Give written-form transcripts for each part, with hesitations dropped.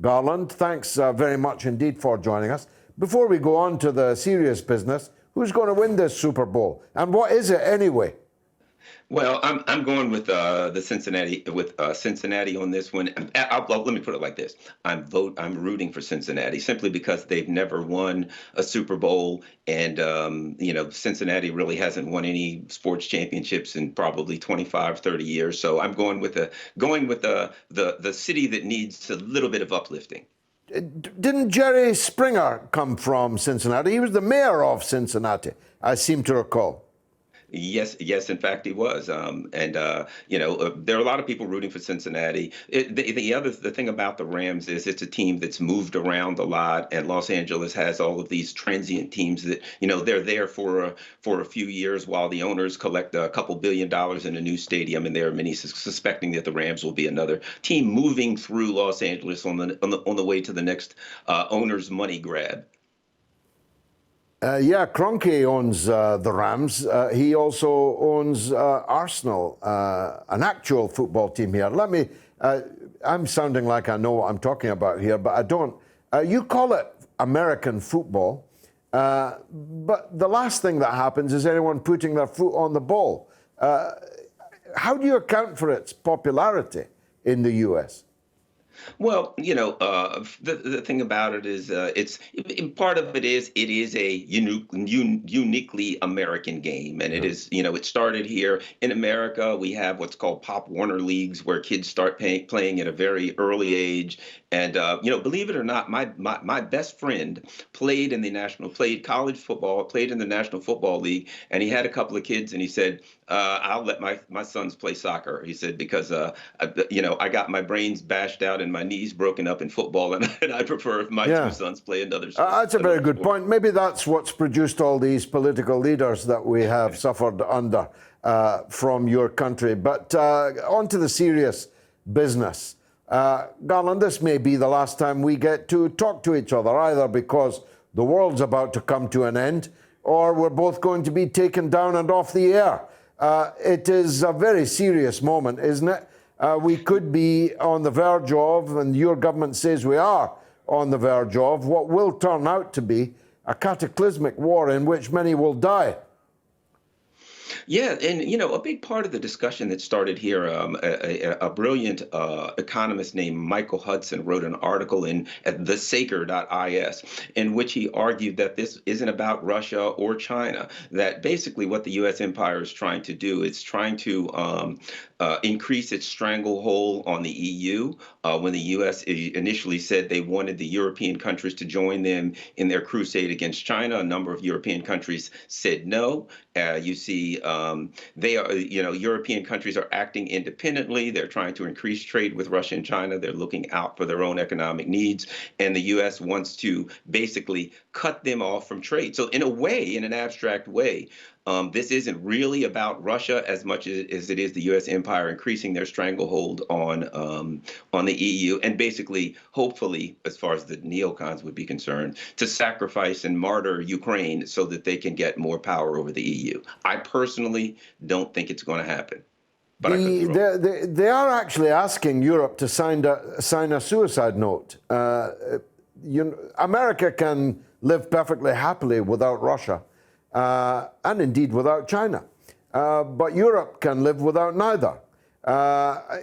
Garland, thanks very much indeed for joining us. Before we go on to the serious business, who's going to win this Super Bowl? And what is it anyway? Well, I'm going with the Cincinnati Cincinnati on this one. Let me put it like this: I'm rooting for Cincinnati simply because they've never won a Super Bowl, and Cincinnati really hasn't won any sports championships in probably 25, 30 years. So I'm going with the city that needs a little bit of uplifting. Didn't Jerry Springer come from Cincinnati? He was the mayor of Cincinnati, I seem to recall. Yes, yes, in fact, he was. There are a lot of people rooting for Cincinnati. The thing about the Rams is it's a team that's moved around a lot, and Los Angeles has all of these transient teams that, they're there for a few years while the owners collect a couple $1 billion in a new stadium, and there are many suspecting that the Rams will be another team moving through Los Angeles on the way to the next owner's money grab. Kroenke owns the Rams. He also owns Arsenal, an actual football team here. I'm sounding like I know what I'm talking about here, but I don't. You call it American football, but the last thing that happens is anyone putting their foot on the ball. How do you account for its popularity in the U.S.? Well, the thing about it is, part of it is a uniquely American game, and it is, it started here in America. We have what's called Pop Warner leagues, where kids start playing at a very early age, and believe it or not, my best friend played college football, played in the National Football League, and he had a couple of kids, and he said, I'll let my sons play soccer. He said, because I got my brains bashed out and my knees broken up in football, and I prefer if my two sons play another sport. That's a very good point. Maybe that's what's produced all these political leaders that we have suffered under from your country. But on to the serious business. Garland, this may be the last time we get to talk to each other, either because the world's about to come to an end, or we're both going to be taken down and off the air. It is a very serious moment, isn't it? We could be on the verge of, and your government says we are on the verge of, what will turn out to be a cataclysmic war in which many will die. Yeah, and a big part of the discussion that started here, a brilliant economist named Michael Hudson wrote an article at thesaker.is in which he argued that this isn't about Russia or China, that basically what the U.S. empire is trying to do is trying to increase its stranglehold on the EU. When the U.S. initially said they wanted the European countries to join them in their crusade against China, a number of European countries said no. You see, European countries are acting independently. They're trying to increase trade with Russia and China. They're looking out for their own economic needs. And the U.S. wants to basically cut them off from trade. So in a way, in an abstract way, this isn't really about Russia as much as it is the U.S. empire increasing their stranglehold on the EU, and basically, hopefully, as far as the neocons would be concerned, to sacrifice and martyr Ukraine so that they can get more power over the EU. I personally don't think it's going to happen. But they are actually asking Europe to sign a suicide note. America can live perfectly happily without Russia. And indeed without China. But Europe can live without neither.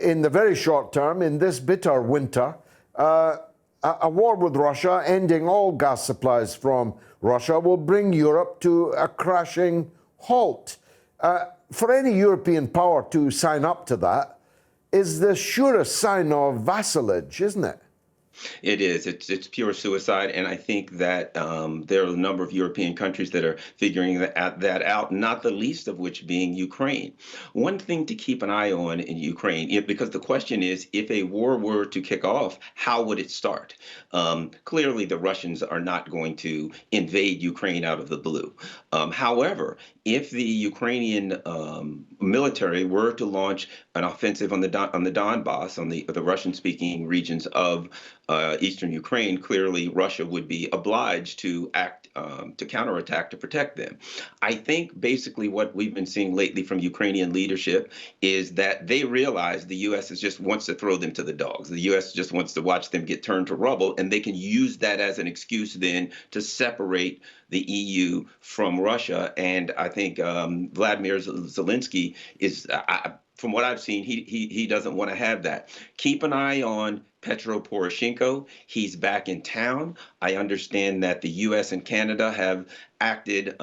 In the very short term, in this bitter winter, a war with Russia, ending all gas supplies from Russia, will bring Europe to a crashing halt. For any European power to sign up to that is the surest sign of vassalage, isn't it? It is. It's pure suicide, and I think that there are a number of European countries that are figuring that out, not the least of which being Ukraine. One thing to keep an eye on in Ukraine, because the question is, if a war were to kick off, how would it start? Clearly, the Russians are not going to invade Ukraine out of the blue. However, if the Ukrainian military were to launch an offensive on the Donbass, on the Russian-speaking regions of eastern Ukraine, clearly Russia would be obliged to act to counterattack to protect them. I think basically what we've been seeing lately from Ukrainian leadership is that they realize the U.S. just wants to throw them to the dogs. The U.S. just wants to watch them get turned to rubble, and they can use that as an excuse then to separate the EU from Russia. And I think Vladimir Zelensky is, from what I've seen, he doesn't want to have that. Keep an eye on Petro Poroshenko. He's back in town. I understand that the U.S. and Canada have acted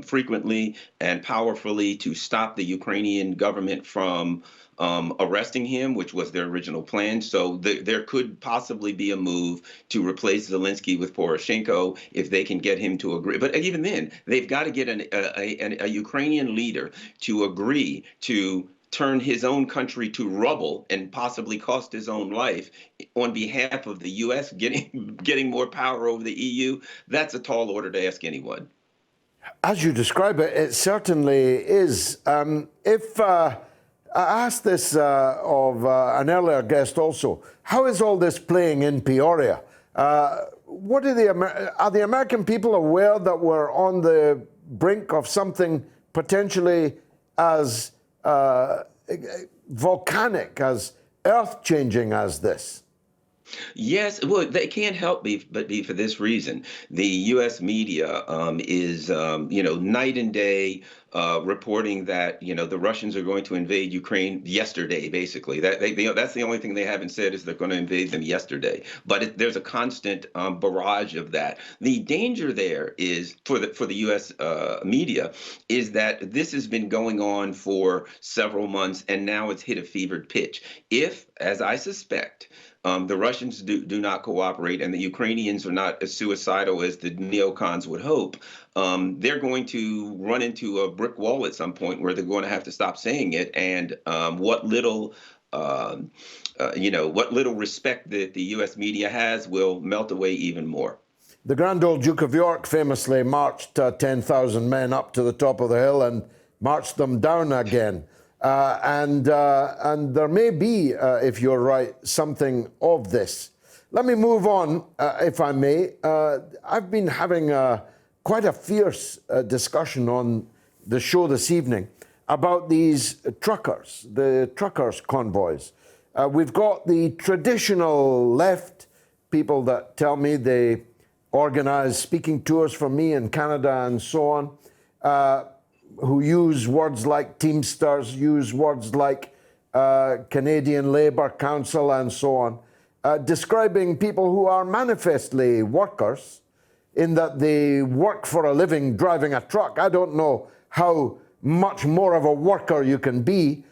frequently and powerfully to stop the Ukrainian government from arresting him, which was their original plan. So there could possibly be a move to replace Zelensky with Poroshenko if they can get him to agree. But even then, they've got to get a Ukrainian leader to agree to turn his own country to rubble and possibly cost his own life on behalf of the U.S. getting more power over the EU. That's a tall order to ask anyone. As you describe it, it certainly is. I asked this of an earlier guest also, how is all this playing in Peoria? What are the American people aware that we're on the brink of something potentially as volcanic, as earth-changing as this? Yes, well, they can't help but be for this reason. The U.S. media is, night and day reporting that, the Russians are going to invade Ukraine yesterday, basically. That's the only thing they haven't said is they're going to invade them yesterday. But there's a constant barrage of that. The danger there is, for the U.S. Media, is that this has been going on for several months, and now it's hit a fevered pitch. If, as I suspect, the Russians do not cooperate and the Ukrainians are not as suicidal as the neocons would hope, they're going to run into a brick wall at some point where they're going to have to stop saying it. And what little respect that the U.S. media has will melt away even more. The Grand Old Duke of York famously marched 10,000 men up to the top of the hill and marched them down again. And there may be, if you're right, something of this. Let me move on, if I may. I've been having quite a fierce discussion on the show this evening about these truckers, the truckers' convoys. We've got the traditional left people that tell me they organize speaking tours for me in Canada and so on, who use words like Teamsters, use words like Canadian Labour Council and so on, describing people who are manifestly workers in that they work for a living driving a truck. I don't know how much more of a worker you can be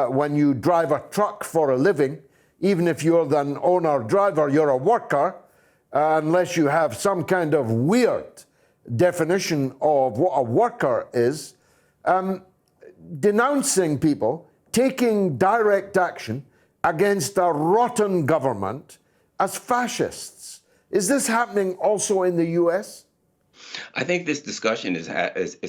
when you drive a truck for a living. Even if you're the owner-driver, you're a worker, unless you have some kind of weird definition of what a worker is. Denouncing people, taking direct action against a rotten government as fascists. Is this happening also in the U.S.? I think this discussion is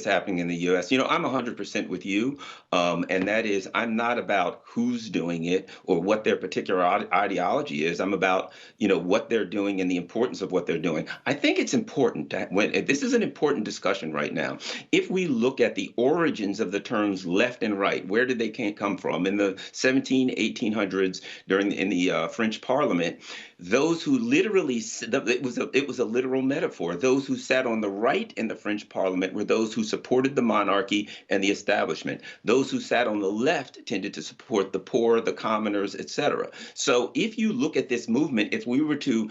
happening in the U.S. I'm 100% with you, and that is I'm not about who's doing it or what their particular ideology is. I'm about, what they're doing and the importance of what they're doing. I think it's important this is an important discussion right now. If we look at the origins of the terms left and right, where did they come from? In the 1800s, in the French Parliament, those who literally, it was a literal metaphor. Those who sat on the right in the French Parliament were those who supported the monarchy and the establishment. Those who sat on the left tended to support the poor, the commoners, etc. So if you look at this movement, if we were to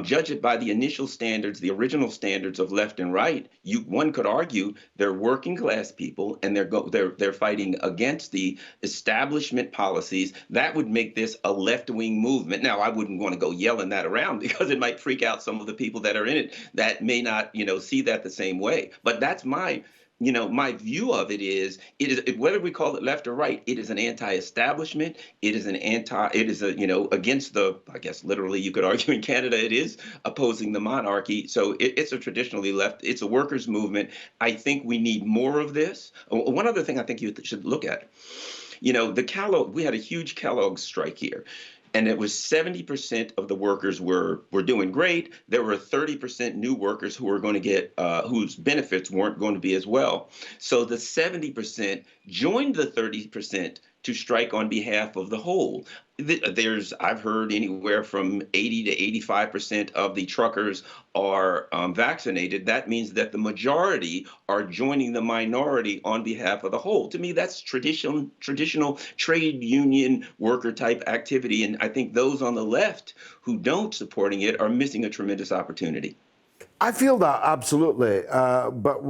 judge it by the initial standards, the original standards of left and right, one could argue they're working class people and they're fighting against the establishment policies. That would make this a left-wing movement. Now, I wouldn't want to go yelling that around because it might freak out some of the people that are in it that may not, see that the same way. But that's my my view of it is whether we call it left or right, it is an anti-establishment. It is against I guess literally you could argue in Canada, it is opposing the monarchy. So it's a traditionally left, it's a workers' movement. I think we need more of this. One other thing I think you should look at, we had a huge Kellogg strike here. And it was 70% of the workers were doing great. There were 30% new workers who were going to get whose benefits weren't going to be as well. So the 70% joined the 30% to strike on behalf of the whole. I've heard anywhere from 80 to 85% of the truckers are vaccinated. That means that the majority are joining the minority on behalf of the whole. To me, that's traditional trade union worker type activity. And I think those on the left who don't supporting it are missing a tremendous opportunity. I feel that absolutely, but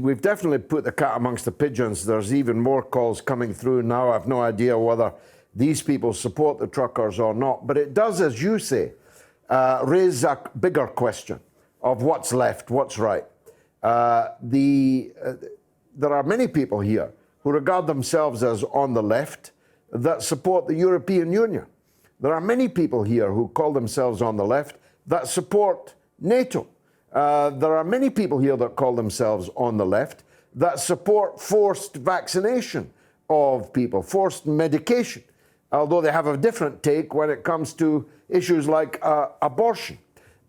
we've definitely put the cat amongst the pigeons. There's even more calls coming through now. I've no idea whether these people support the truckers or not, but it does, as you say, raise a bigger question of what's left, what's right. There are many people here who regard themselves as on the left that support the European Union. There are many people here who call themselves on the left that support NATO. There are many people here that call themselves on the left that support forced vaccination of people, forced medication, although they have a different take when it comes to issues like abortion.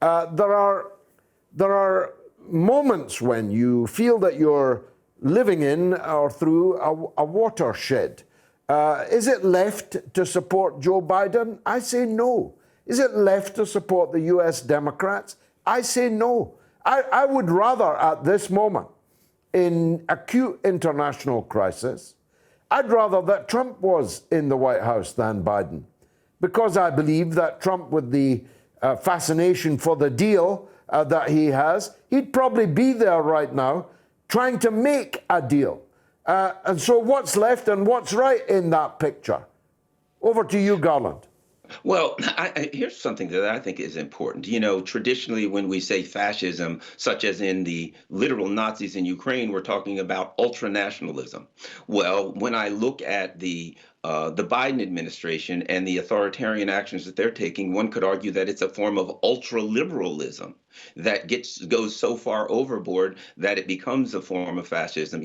There are moments when you feel that you're living in or through a watershed. Is it left to support Joe Biden? I say no. Is it left to support the US Democrats? I say no. I would rather, at this moment, in acute international crisis, I'd rather that Trump was in the White House than Biden, because I believe that Trump, with the fascination for the deal that he has, he'd probably be there right now trying to make a deal. And so what's left and what's right in that picture? Over to you, Garland. Well, here's something that I think is important. Traditionally, when we say fascism, such as in the literal Nazis in Ukraine, we're talking about ultranationalism. Well, when I look at the Biden administration and the authoritarian actions that they're taking, one could argue that it's a form of ultraliberalism that goes so far overboard that it becomes a form of fascism.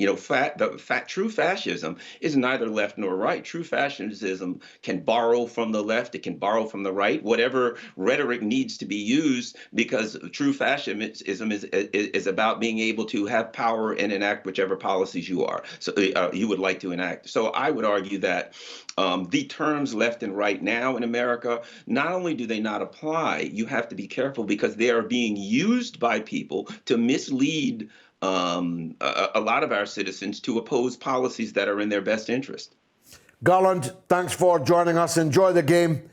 True fascism is neither left nor right. True fascism can borrow from the left, it can borrow from the right, whatever rhetoric needs to be used, because true fascism is about being able to have power and enact whichever policies you would like to enact. So I would argue that the terms left and right now in America, not only do they not apply, you have to be careful because they are being used by people to mislead a lot of our citizens to oppose policies that are in their best interest. Garland, thanks for joining us. Enjoy the game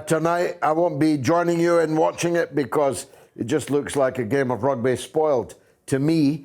tonight. I won't be joining you in watching it because it just looks like a game of rugby spoiled to me.